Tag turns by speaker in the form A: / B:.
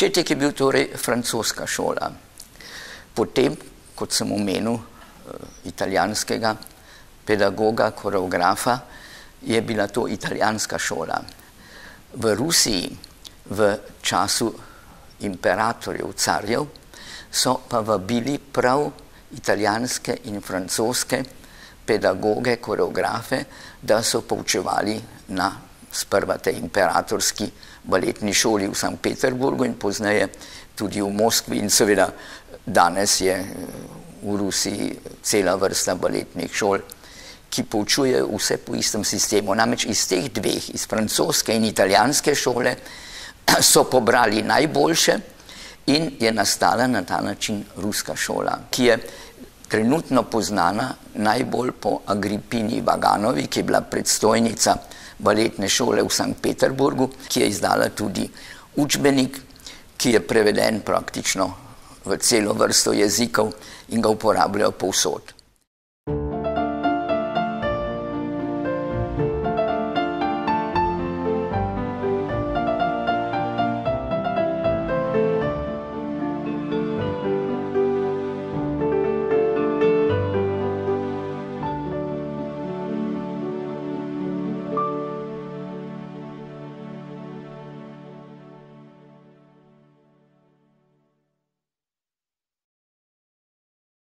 A: Začetek je bil torej francoska šola. Potem, kot sem omenil, italijanskega pedagoga, koreografa, je bila to italijanska šola. V Rusiji v času imperatorjev, carjev, so pa vabili prav italijanske in francoske pedagoge, koreografe, da so poučevali na sprva tej imperatorski baletni šoli v Sankt Peterburgu in pozneje tudi v Moskvi in seveda danes je v Rusiji cela vrsta baletnih šol, ki poučujejo vse po istem sistemu. Namreč iz teh dveh, iz francoske in italijanske šole, so pobrali najboljše in je nastala na ta način ruska šola, ki je trenutno poznana najbolj po Agrippini Vaganovi, ki je bila predstojnica baletne šole v Sankt Peterburgu, ki je izdala tudi učbenik, ki je preveden praktično v celo vrsto jezikov in ga uporabljajo povsod.